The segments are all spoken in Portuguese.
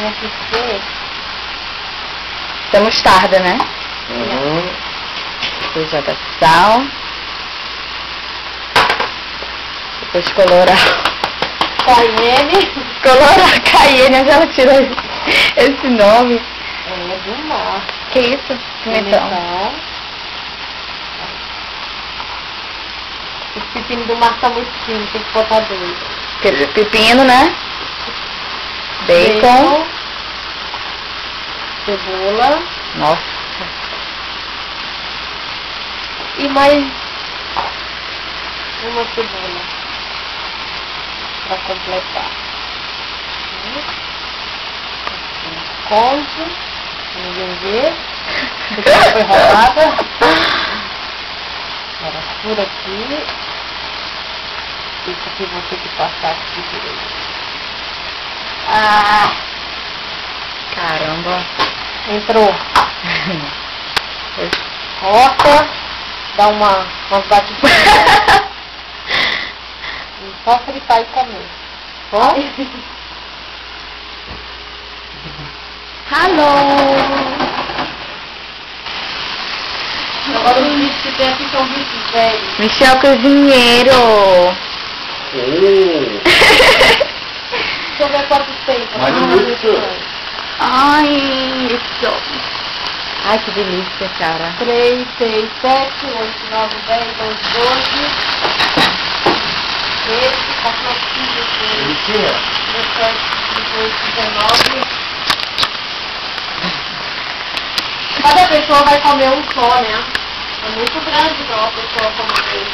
tem aqui que Isso é mostarda, né? Depois joga sal. Depois colorar. cayenne. Colorar cayenne, mas ela tirou esse nome. É do mar. Que isso? Pimentão. Esse pepino do mar tá muito fino, tem que botar dois. Pepino, né? Bacon. Cebola. Nossa. E mais uma cebola para completar. Conte, ninguém vê, porque ela foi roubada. Agora por aqui. Isso aqui vou ter que passar aqui direito. Ah! Caramba. Entrou. Corta, dá umas batidinhas. E só fritar e comer. Ó. Alô. Agora os bichos que tem aqui são bichos velhos. Michel Cozinheiro. Deixa eu ver quantos tem. Mais um minuto. Ai, isso. Ai, que delícia, cara. 3, 6, 7, 8, 9, 10, 11, 12. 13, 14, 15, 16, 17, 18, 19. Cada pessoa vai comer um só, né? É muito grande pra uma pessoa comer.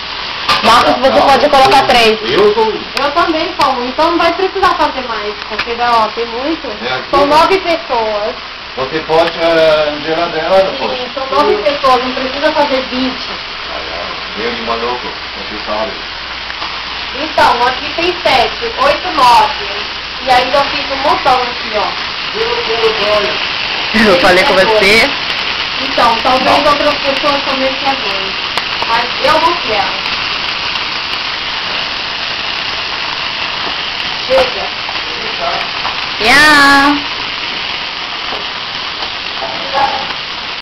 Marcos, você pode colocar 3. Eu também como, então não vai precisar fazer mais, porque ó, tem muito. Aqui, São 9 pessoas. Você pode gerar dela, não pode? Sim, são 9 pessoas, não precisa fazer 20. Meio de maluco, você sabe. Então, aqui tem 7, 8, 9. E ainda fica um montão aqui, ó. Eu falei com você. Então, talvez outras pessoas também querem. Mas eu não quero. Chega. Yeah.